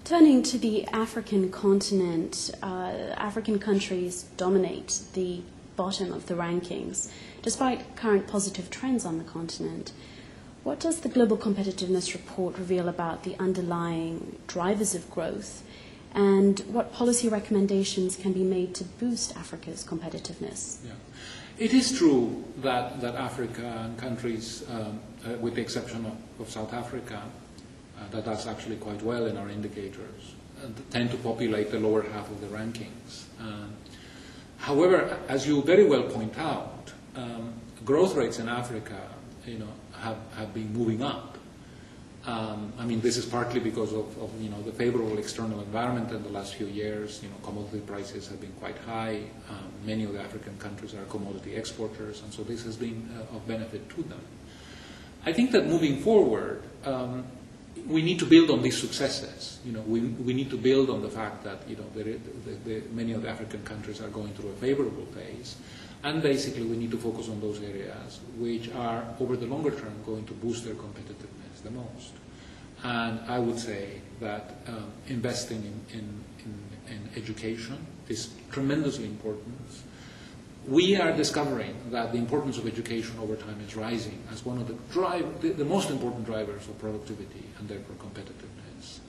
Turning to the African continent, African countries dominate the bottom of the rankings, despite current positive trends on the continent. What does the Global Competitiveness Report reveal about the underlying drivers of growth, and what policy recommendations can be made to boost Africa's competitiveness? Yeah. It is true that African countries, with the exception of South Africa, that does actually quite well in our indicators, tend to populate the lower half of the rankings. However, as you very well point out, growth rates in Africa, have been moving up. I mean, this is partly because of the favorable external environment in the last few years. Commodity prices have been quite high. Many of the African countries are commodity exporters, and so this has been of benefit to them. I think that moving forward, we need to build on these successes. We need to build on the fact that many of the African countries are going through a favorable phase, and basically we need to focus on those areas which are, over the longer term, going to boost their competitiveness the most. And I would say that investing in education is tremendously important. We are discovering that the importance of education over time is rising as one of the most important drivers of productivity and therefore competitiveness.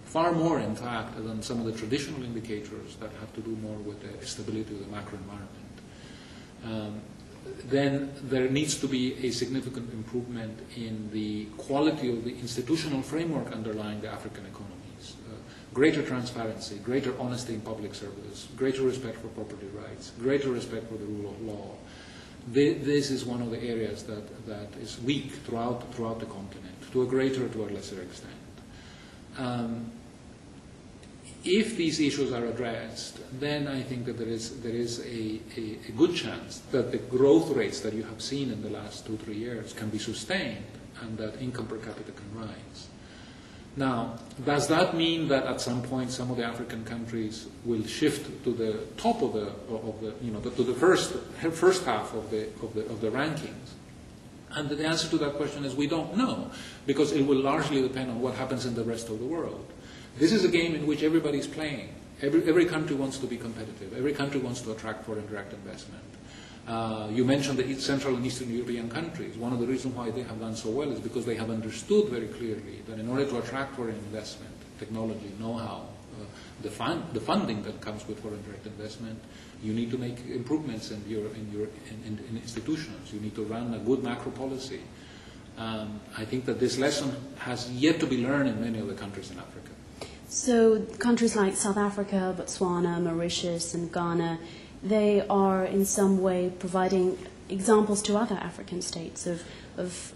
Far more, in fact, than some of the traditional indicators that have to do more with the stability of the macro environment. Then there needs to be a significant improvement in the quality of the institutional framework underlying the African economies. Greater transparency, greater honesty in public service, greater respect for property rights, greater respect for the rule of law. This is one of the areas that is weak throughout the continent, to a greater or to a lesser extent. If these issues are addressed, then I think that there is a good chance that the growth rates that you have seen in the last 2-3 years can be sustained and that income per capita can rise. Now, does that mean that at some point some of the African countries will shift to the top of to the first half of the rankings? And the answer to that question is we don't know, because it will largely depend on what happens in the rest of the world. This is a game in which everybody's playing. Every country wants to be competitive. Every country wants to attract foreign direct investment. You mentioned the Central and Eastern European countries. One of the reasons why they have done so well is because they have understood very clearly that in order to attract foreign investment, technology, know-how, the funding that comes with foreign direct investment, you need to make improvements in institutions. You need to run a good macro policy. I think that this lesson has yet to be learned in many of the countries in Africa. So countries like South Africa, Botswana, Mauritius, and Ghana, they are in some way providing examples to other African states of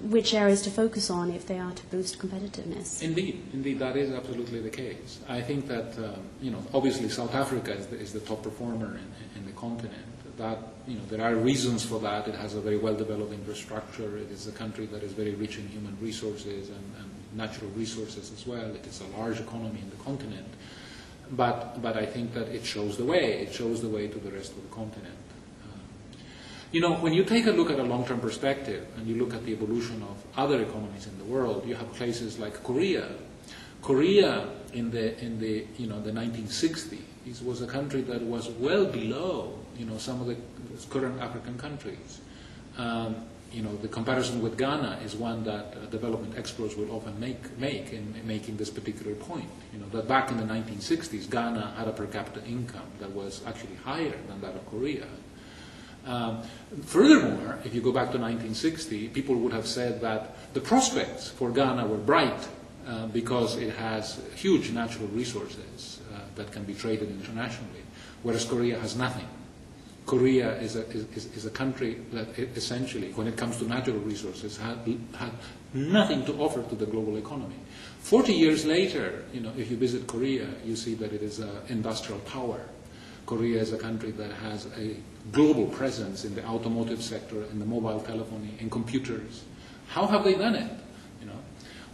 which areas to focus on if they are to boost competitiveness. Indeed, that is absolutely the case. I think that obviously South Africa is the top performer in the continent. That there are reasons for that. It has a very well-developed infrastructure. It is a country that is very rich in human resources and natural resources as well. It is a large economy in the continent. But I think that it shows the way. It shows the way to the rest of the continent. When you take a look at a long-term perspective and you look at the evolution of other economies in the world, you have places like Korea. Korea in the 1960s was a country that was well below some of the current African countries. The comparison with Ghana is one that development experts will often make in making this particular point. That back in the 1960s, Ghana had a per capita income that was actually higher than that of Korea. Furthermore, if you go back to 1960, people would have said that the prospects for Ghana were bright because it has huge natural resources that can be traded internationally, whereas Korea has nothing. Korea is a country that essentially, when it comes to natural resources, had nothing to offer to the global economy. 40 years later, if you visit Korea, you see that it is an industrial power. Korea is a country that has a global presence in the automotive sector, in the mobile telephony, in computers. How have they done it?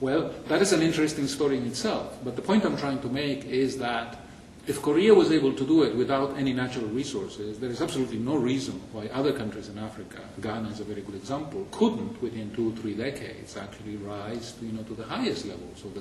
Well, that is an interesting story in itself. But the point I'm trying to make is that if Korea was able to do it without any natural resources, there is absolutely no reason why other countries in Africa, Ghana is a very good example, couldn't within 2 or 3 decades actually rise to the highest levels of the